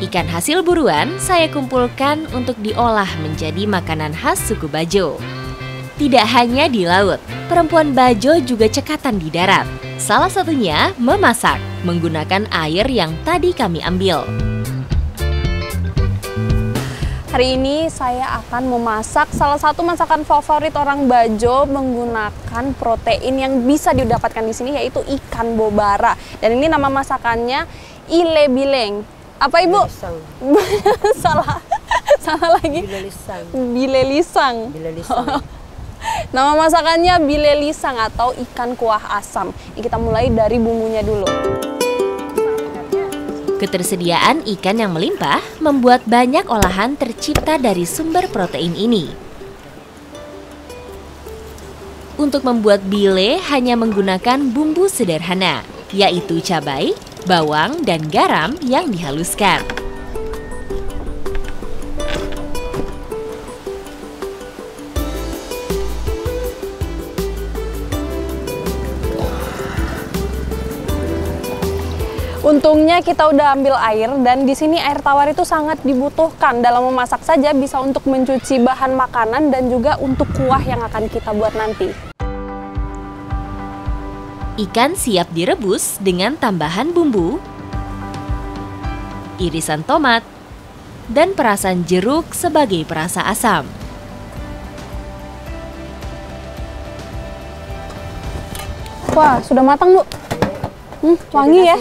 Ikan hasil buruan saya kumpulkan untuk diolah menjadi makanan khas suku Bajo. Tidak hanya di laut, perempuan Bajo juga cekatan di darat. Salah satunya memasak menggunakan air yang tadi kami ambil. Hari ini saya akan memasak salah satu masakan favorit orang Bajo menggunakan protein yang bisa didapatkan di sini, yaitu ikan bobara. Dan ini nama masakannya ile bileng. Apa Ibu? Salah lagi. Bile lisang. Nama masakannya bile lisang atau ikan kuah asam. Ini kita mulai dari bumbunya dulu. Ketersediaan ikan yang melimpah membuat banyak olahan tercipta dari sumber protein ini. Untuk membuat bile hanya menggunakan bumbu sederhana, yaitu cabai, bawang, dan garam yang dihaluskan. Untungnya kita udah ambil air, dan di sini air tawar itu sangat dibutuhkan dalam memasak saja, bisa untuk mencuci bahan makanan dan juga untuk kuah yang akan kita buat nanti. Ikan siap direbus dengan tambahan bumbu, irisan tomat, dan perasan jeruk sebagai perasa asam. Wah, sudah matang, Bu. Wangi ya.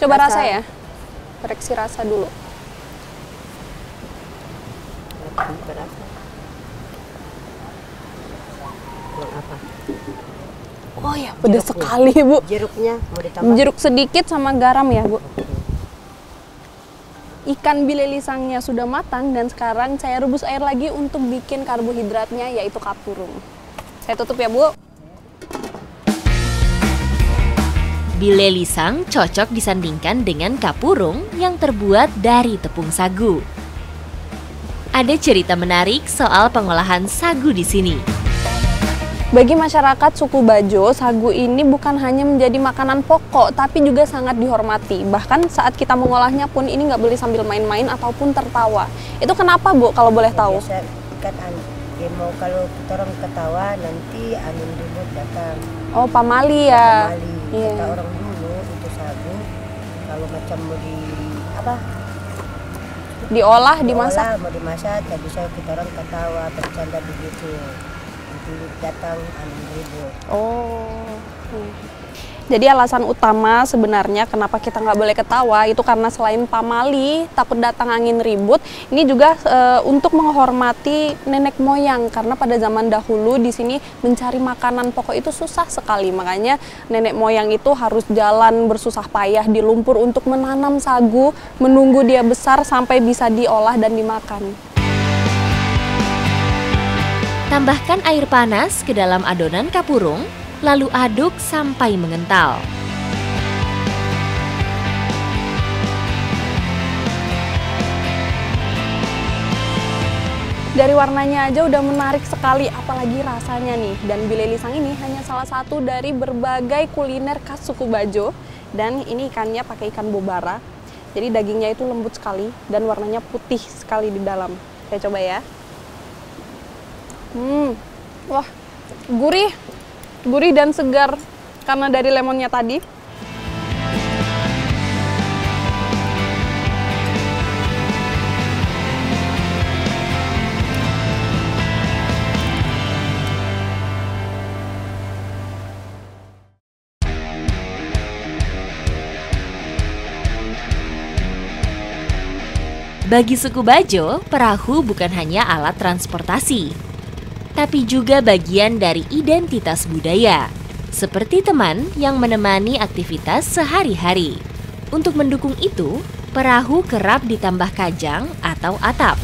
Coba rasa ya. Koreksi rasa dulu. Oh ya, pedas sekali, Bu. Jeruknya mau ditambah? Jeruk sedikit sama garam ya, Bu. Ikan bile lisangnya sudah matang dan sekarang saya rebus air lagi untuk bikin karbohidratnya, yaitu kapurung. Saya tutup ya, Bu. Bile lisang cocok disandingkan dengan kapurung yang terbuat dari tepung sagu. Ada cerita menarik soal pengolahan sagu di sini. Bagi masyarakat suku Bajo, sagu ini bukan hanya menjadi makanan pokok, tapi juga sangat dihormati. Bahkan saat kita mengolahnya pun ini nggak boleh sambil main-main ataupun tertawa. Itu kenapa, Bu, kalau boleh tahu? Biasa ikan mau kalau kita orang ketawa nanti angin ribut datang. Oh, pamali ya. Pamali. Iya. Kata orang dulu itu sagu kalau macam mau Diolah, dimasak. mau dimasak, ya bisa kita orang ketawa bercanda begitu. Nanti datang angin ribut. Oh. Jadi alasan utama sebenarnya kenapa kita nggak boleh ketawa itu karena selain pamali, takut datang angin ribut, ini juga untuk menghormati nenek moyang, karena pada zaman dahulu di sini mencari makanan pokok itu susah sekali, makanya nenek moyang itu harus jalan bersusah payah di lumpur untuk menanam sagu, menunggu dia besar sampai bisa diolah dan dimakan. Tambahkan air panas ke dalam adonan kapurung, lalu aduk sampai mengental. Dari warnanya aja udah menarik sekali, apalagi rasanya nih. Dan bile lisang ini hanya salah satu dari berbagai kuliner khas suku Bajo. Dan ini ikannya pakai ikan bobara. Jadi dagingnya itu lembut sekali dan warnanya putih sekali di dalam. Saya coba ya. Wah, gurih dan segar karena dari lemonnya tadi. Bagi suku Bajo, perahu bukan hanya alat transportasi, tapi juga bagian dari identitas budaya, seperti teman yang menemani aktivitas sehari-hari. Untuk mendukung itu, perahu kerap ditambah kajang atau atap.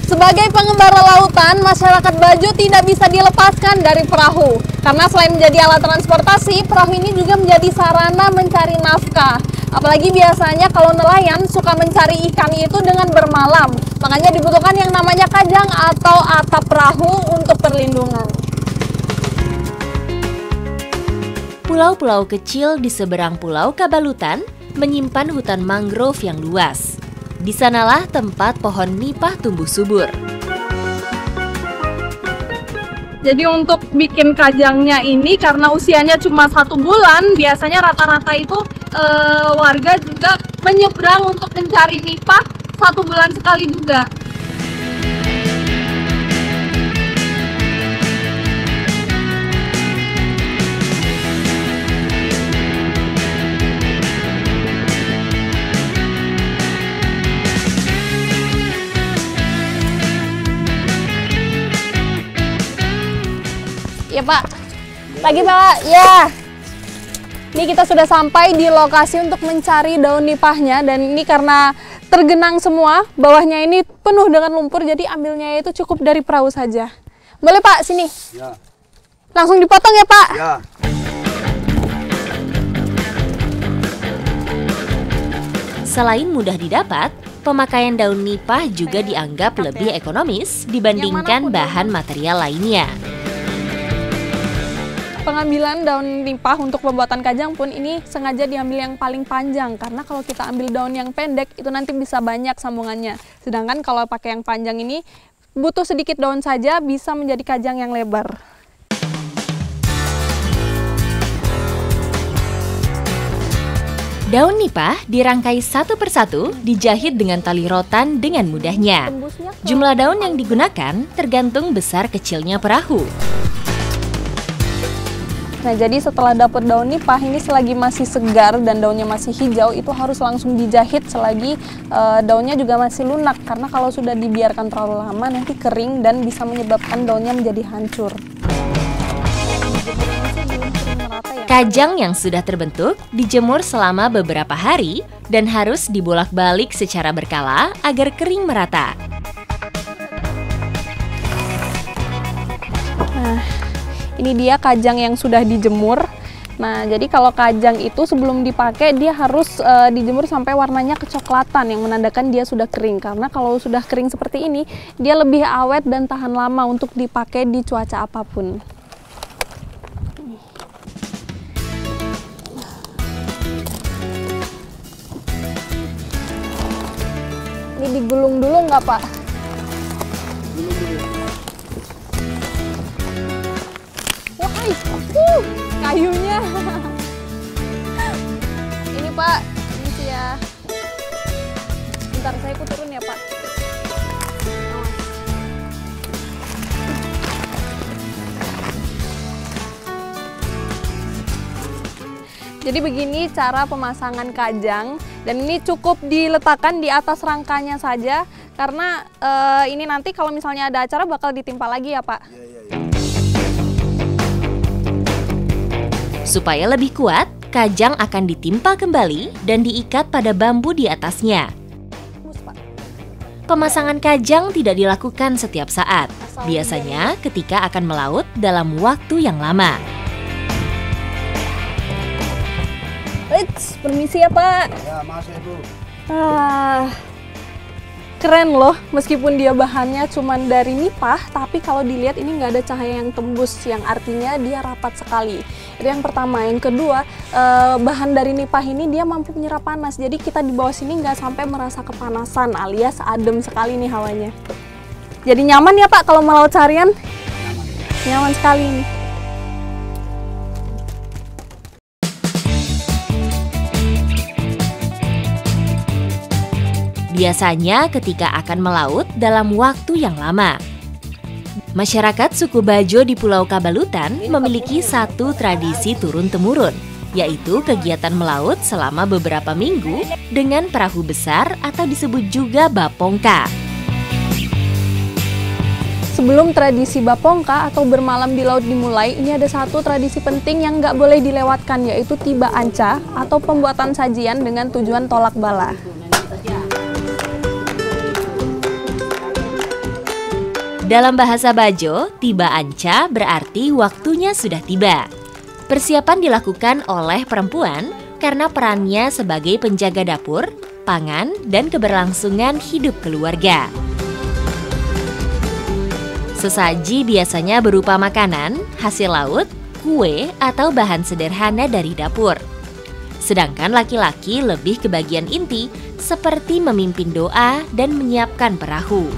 Sebagai pengembara lautan, masyarakat Bajo tidak bisa dilepaskan dari perahu. Karena selain menjadi alat transportasi, perahu ini juga menjadi sarana mencari nafkah. Apalagi biasanya kalau nelayan suka mencari ikan itu dengan bermalam. Makanya dibutuhkan yang namanya kajang atau atap perahu untuk perlindungan. Pulau-pulau kecil di seberang Pulau Kabalutan menyimpan hutan mangrove yang luas. Di sanalah tempat pohon nipah tumbuh subur. Jadi untuk bikin kajangnya ini karena usianya cuma 1 bulan, biasanya rata-rata itu warga juga menyeberang untuk mencari nipah 1 bulan sekali juga. Ya Pak, lagi Pak, ya. Ini kita sudah sampai di lokasi untuk mencari daun nipahnya dan ini karena tergenang semua, bawahnya ini penuh dengan lumpur, jadi ambilnya itu cukup dari perahu saja. Boleh Pak, sini? Ya. Langsung dipotong ya Pak? Ya. Selain mudah didapat, pemakaian daun nipah juga dianggap lebih ekonomis dibandingkan bahan material lainnya. Pengambilan daun nipah untuk pembuatan kajang pun ini sengaja diambil yang paling panjang karena kalau kita ambil daun yang pendek itu nanti bisa banyak sambungannya. Sedangkan kalau pakai yang panjang ini butuh sedikit daun saja bisa menjadi kajang yang lebar. Daun nipah dirangkai satu persatu, dijahit dengan tali rotan dengan mudahnya. Jumlah daun yang digunakan tergantung besar kecilnya perahu. Nah, jadi setelah dapat daun nipah ini selagi masih segar dan daunnya masih hijau itu harus langsung dijahit selagi daunnya juga masih lunak karena kalau sudah dibiarkan terlalu lama nanti kering dan bisa menyebabkan daunnya menjadi hancur. Kajang yang sudah terbentuk dijemur selama beberapa hari dan harus dibolak-balik secara berkala agar kering merata. Nah, ini dia kajang yang sudah dijemur. Nah, jadi kalau kajang itu sebelum dipakai dia harus dijemur sampai warnanya kecoklatan yang menandakan dia sudah kering. Karena kalau sudah kering seperti ini, dia lebih awet dan tahan lama untuk dipakai di cuaca apapun. Ini digulung dulu nggak, Pak? Kayunya. Ini Pak, ini sih ya. Bentar saya ikut turun ya Pak. Jadi begini cara pemasangan kajang dan ini cukup diletakkan di atas rangkanya saja karena ini nanti kalau misalnya ada acara bakal ditimpa lagi ya Pak. Supaya lebih kuat, kajang akan ditimpa kembali dan diikat pada bambu di atasnya. Pemasangan kajang tidak dilakukan setiap saat, biasanya ketika akan melaut dalam waktu yang lama. Permisi ya Pak. Ya, masuk Bu. Keren loh, meskipun dia bahannya cuma dari nipah, tapi kalau dilihat ini nggak ada cahaya yang tembus, yang artinya dia rapat sekali. Itu yang pertama. Yang kedua, bahan dari nipah ini dia mampu menyerap panas, jadi kita di bawah sini nggak sampai merasa kepanasan alias adem sekali nih hawanya. Jadi nyaman ya Pak kalau melaut seharian? Nyaman sekali nih. Biasanya ketika akan melaut dalam waktu yang lama. Masyarakat suku Bajo di Pulau Kabalutan memiliki satu tradisi turun-temurun, yaitu kegiatan melaut selama beberapa minggu dengan perahu besar atau disebut juga bapongka. Sebelum tradisi bapongka atau bermalam di laut dimulai, ini ada satu tradisi penting yang nggak boleh dilewatkan, yaitu tiba anca atau pembuatan sajian dengan tujuan tolak bala. Dalam bahasa Bajo, tiba anca berarti waktunya sudah tiba. Persiapan dilakukan oleh perempuan karena perannya sebagai penjaga dapur, pangan, dan keberlangsungan hidup keluarga. Sesaji biasanya berupa makanan, hasil laut, kue atau bahan sederhana dari dapur. Sedangkan laki-laki lebih ke bagian inti, seperti memimpin doa dan menyiapkan perahu.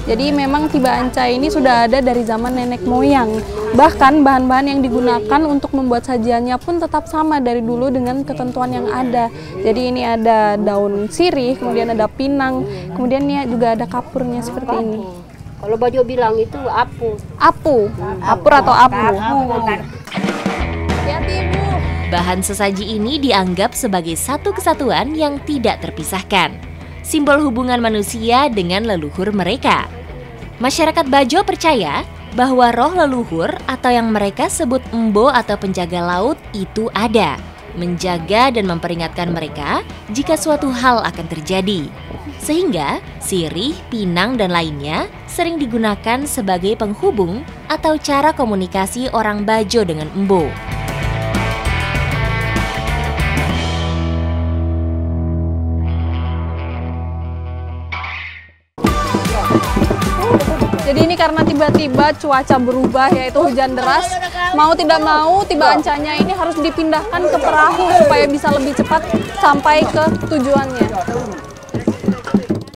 Jadi memang tiba anca ini sudah ada dari zaman nenek moyang. Bahkan bahan-bahan yang digunakan untuk membuat sajiannya pun tetap sama dari dulu dengan ketentuan yang ada. Jadi ini ada daun sirih, kemudian ada pinang, kemudian ini juga ada kapurnya seperti ini. Kalau Bajo bilang itu apu. Apu, apur atau apu. Hati-hati, Ibu. Bahan sesaji ini dianggap sebagai satu kesatuan yang tidak terpisahkan, simbol hubungan manusia dengan leluhur mereka. Masyarakat Bajo percaya bahwa roh leluhur atau yang mereka sebut embo atau penjaga laut itu ada, menjaga dan memperingatkan mereka jika suatu hal akan terjadi. Sehingga sirih, pinang, dan lainnya sering digunakan sebagai penghubung atau cara komunikasi orang Bajo dengan embo. Jadi ini karena tiba-tiba cuaca berubah, yaitu hujan deras, mau tidak mau tiba ancanya ini harus dipindahkan ke perahu supaya bisa lebih cepat sampai ke tujuannya.